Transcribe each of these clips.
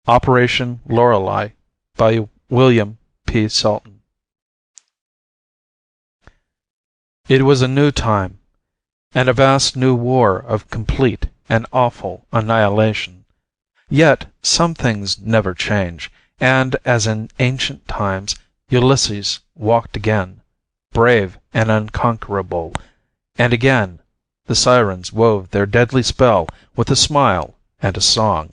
Operation Lorelie by William P. Salton. It was a new time, and a vast new war of complete and awful annihilation. Yet some things never change, and as in ancient times, Ulysses walked again, brave and unconquerable, and again the sirens wove their deadly spell with a smile and a song.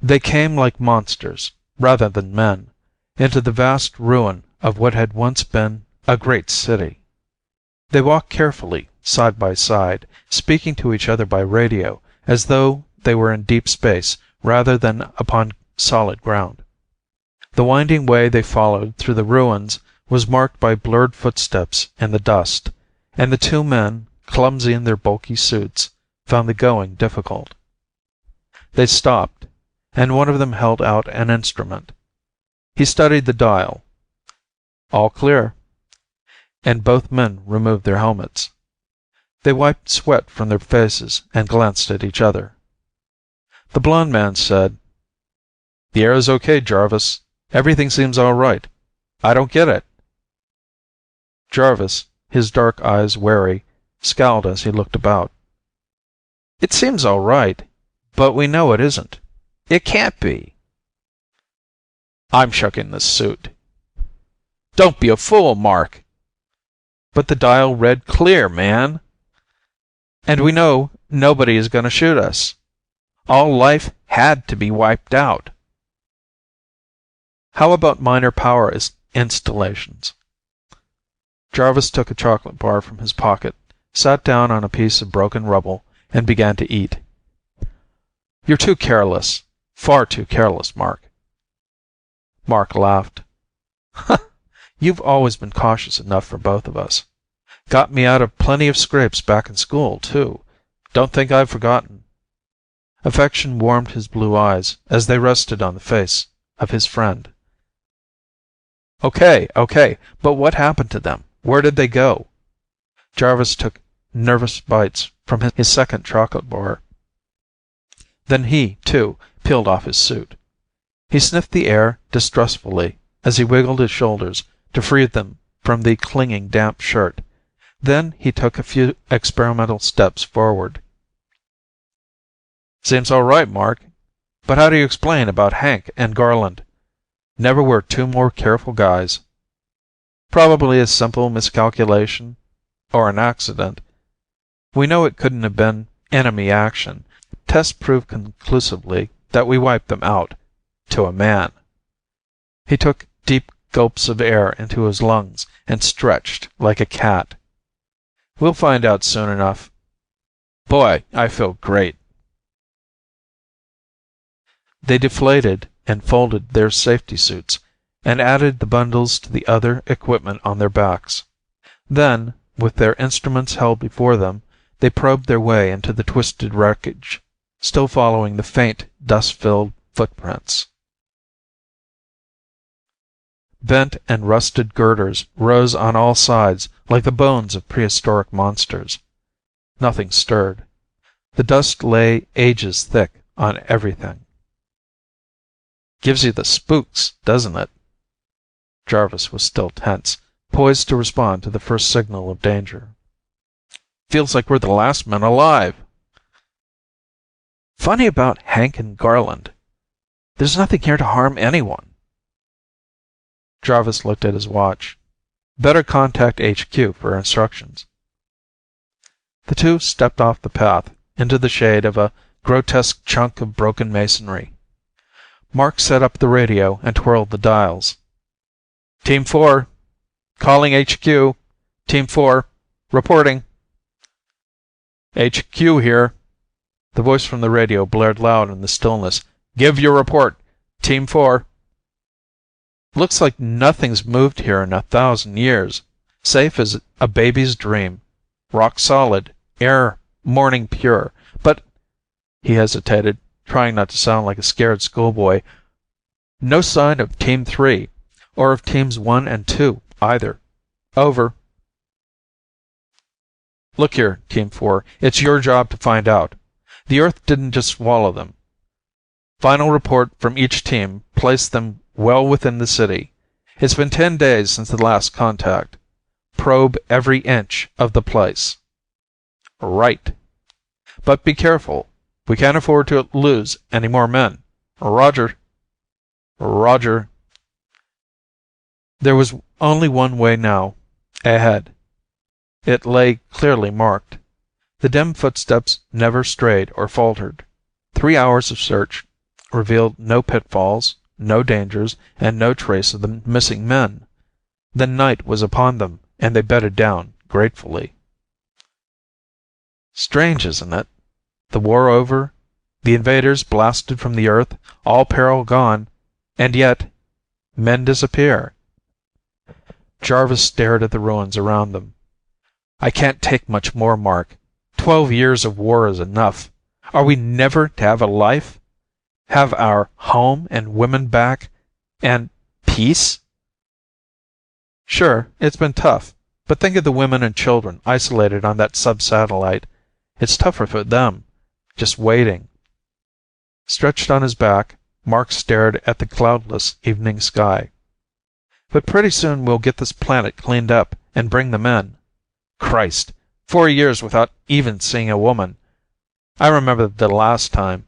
They came like monsters, rather than men, into the vast ruin of what had once been a great city. They walked carefully, side by side, speaking to each other by radio, as though they were in deep space rather than upon solid ground. The winding way they followed through the ruins was marked by blurred footsteps in the dust, and the two men, clumsy in their bulky suits, found the going difficult. They stopped, and one of them held out an instrument. He studied the dial. All clear. And both men removed their helmets. They wiped sweat from their faces and glanced at each other. The blond man said, "The air is okay, Jarvis. Everything seems all right. I don't get it." Jarvis, his dark eyes wary, scowled as he looked about. "It seems all right, but we know it isn't. It can't be." "I'm shucking this suit." "Don't be a fool, Mark." "But the dial read clear, man. And we know nobody is going to shoot us. All life had to be wiped out." "How about minor power installations?" Jarvis took a chocolate bar from his pocket, sat down on a piece of broken rubble, and began to eat. "You're too careless. Far too careless, Mark." Mark laughed. "You've always been cautious enough for both of us. Got me out of plenty of scrapes back in school, too. Don't think I've forgotten." Affection warmed his blue eyes as they rested on the face of his friend. Okay, but what happened to them? Where did they go?" Jarvis took nervous bites from his second chocolate bar. Then he, too, peeled off his suit. He sniffed the air distrustfully as he wiggled his shoulders to free them from the clinging damp shirt. Then he took a few experimental steps forward. "Seems all right, Mark. But how do you explain about Hank and Garland? Never were two more careful guys. Probably a simple miscalculation, or an accident. We know it couldn't have been enemy action. Tests proved conclusively that we wiped them out, to a man." He took deep gulps of air into his lungs and stretched like a cat. "We'll find out soon enough. Boy, I feel great." They deflated and folded their safety suits and added the bundles to the other equipment on their backs. Then, with their instruments held before them, they probed their way into the twisted wreckage, still following the faint, dust-filled footprints. Bent and rusted girders rose on all sides like the bones of prehistoric monsters. Nothing stirred. The dust lay ages thick on everything. "Gives you the spooks, doesn't it?" Jarvis was still tense, poised to respond to the first signal of danger. "Feels like we're the last men alive." "Funny about Hank and Garland. There's nothing here to harm anyone." Jarvis looked at his watch. "Better contact HQ for instructions." The two stepped off the path into the shade of a grotesque chunk of broken masonry. Mark set up the radio and twirled the dials. "Team 4, calling HQ. Team 4, reporting." "HQ here." The voice from the radio blared loud in the stillness. "Give your report. Team 4. Looks like nothing's moved here in 1,000 years. Safe as a baby's dream. Rock solid. Air morning pure. But," he hesitated, trying not to sound like a scared schoolboy, "no sign of Team 3, or of Teams 1 and 2 either. Over." "Look here, Team 4, it's your job to find out. The Earth didn't just swallow them. Final report from each team placed them well within the city. It's been 10 days since the last contact. Probe every inch of the place. Right. But be careful. We can't afford to lose any more men. Roger. Roger. There was only one way now. Ahead. It lay clearly marked. The dim footsteps never strayed or faltered. 3 hours of search revealed no pitfalls, no dangers, and no trace of the missing men. Then night was upon them, and they bedded down gratefully. Strange, isn't it? The war over, the invaders blasted from the earth, all peril gone, and yet men disappear. Jarvis stared at the ruins around them. I can't take much more, Mark. 12 years of war is enough. Are we never to have a life? Have our home and women back? And peace? Sure, it's been tough, but think of the women and children isolated on that sub-satellite. It's tougher for them, just waiting. Stretched on his back, Mark stared at the cloudless evening sky. But pretty soon we'll get this planet cleaned up and bring them in. Christ, 4 years without even seeing a woman. I remember the last time.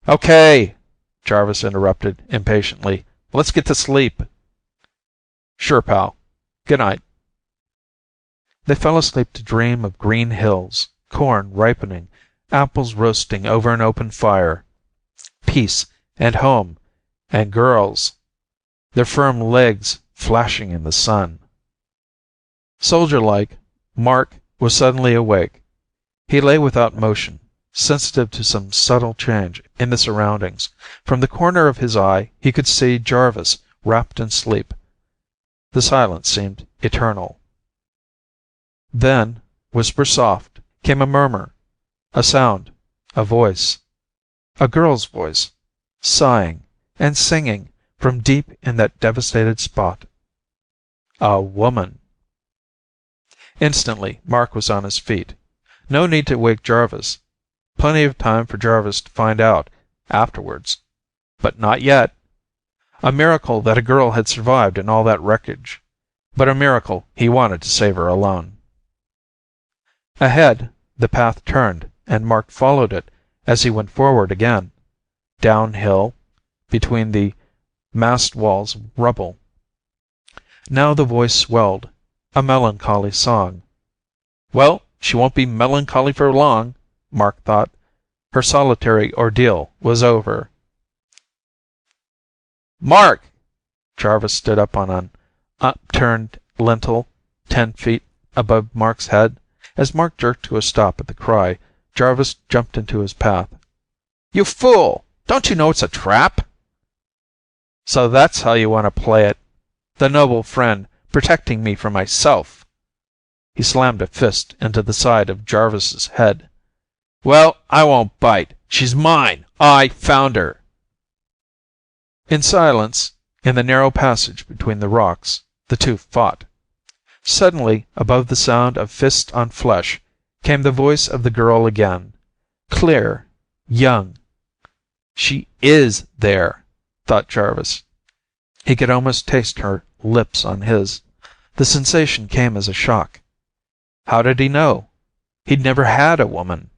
Okay, Jarvis interrupted impatiently. Let's get to sleep. Sure, pal. Good night. They fell asleep to dream of green hills, corn ripening, apples roasting over an open fire, peace and home and girls, their firm legs flashing in the sun. Soldier-like, Mark was suddenly awake. He lay without motion, sensitive to some subtle change in the surroundings. From the corner of his eye he could see Jarvis wrapped in sleep. The silence seemed eternal. Then, whisper soft, came a murmur, a sound, a voice. A girl's voice, sighing and singing from deep in that devastated spot. A woman. Instantly, Mark was on his feet. No need to wake Jarvis. Plenty of time for Jarvis to find out afterwards. But not yet. A miracle that a girl had survived in all that wreckage. But a miracle he wanted to save her alone. Ahead, the path turned, and Mark followed it as he went forward again. Downhill, between the massed walls of rubble. Now the voice swelled, a melancholy song. Well, she won't be melancholy for long, Mark thought. Her solitary ordeal was over. Mark! Jarvis stood up on an upturned lintel 10 feet above Mark's head. As Mark jerked to a stop at the cry, Jarvis jumped into his path. You fool! Don't you know it's a trap? So that's how you want to play it. The noble friend protecting me from myself. He slammed a fist into the side of Jarvis's head. Well, I won't bite. She's mine. I found her. In silence, in the narrow passage between the rocks, the two fought. Suddenly, above the sound of fist on flesh, came the voice of the girl again, clear, young. She is there, thought Jarvis. He could almost taste her lips on his. The sensation came as a shock. How did he know? He'd never had a woman.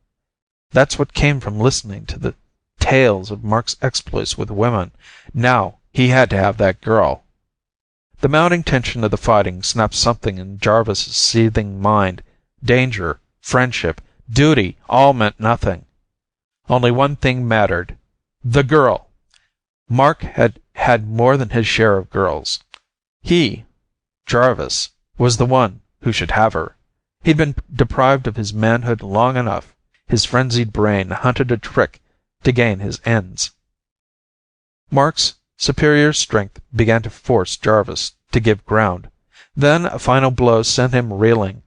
That's what came from listening to the tales of Mark's exploits with women. Now he had to have that girl. The mounting tension of the fighting snapped something in Jarvis's seething mind. Danger, friendship, duty all meant nothing. Only one thing mattered. The girl. Mark had had more than his share of girls. He, Jarvis, was the one who should have her. He'd been deprived of his manhood long enough. His frenzied brain hunted a trick to gain his ends. Mark's superior strength began to force Jarvis to give ground. Then a final blow sent him reeling.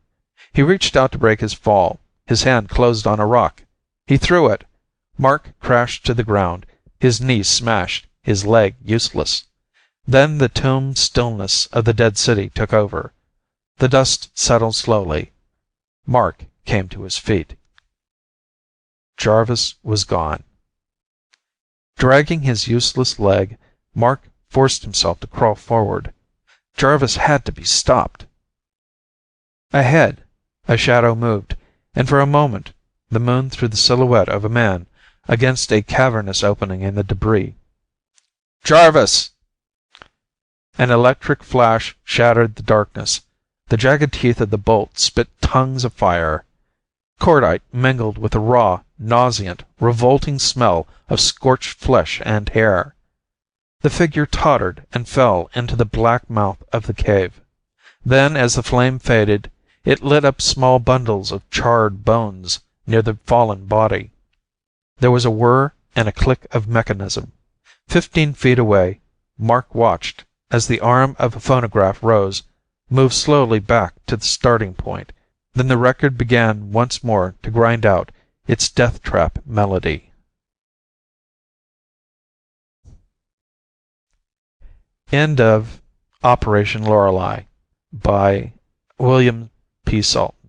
He reached out to break his fall. His hand closed on a rock. He threw it. Mark crashed to the ground, his knee smashed, his leg useless. Then the tomb stillness of the dead city took over. The dust settled slowly. Mark came to his feet. Jarvis was gone. Dragging his useless leg, Mark forced himself to crawl forward. Jarvis had to be stopped. Ahead, a shadow moved, and for a moment the moon threw the silhouette of a man against a cavernous opening in the debris. "Jarvis!" An electric flash shattered the darkness. The jagged teeth of the bolt spit tongues of fire. Cordite mingled with a raw, nauseant, revolting smell of scorched flesh and hair. The figure tottered and fell into the black mouth of the cave. Then, as the flame faded, it lit up small bundles of charred bones near the fallen body. There was a whir and a click of mechanism. 15 feet away, Mark watched as the arm of a phonograph rose, moved slowly back to the starting point. Then the record began once more to grind out its death trap melody. End of Operation Lorelie by William P. Salton.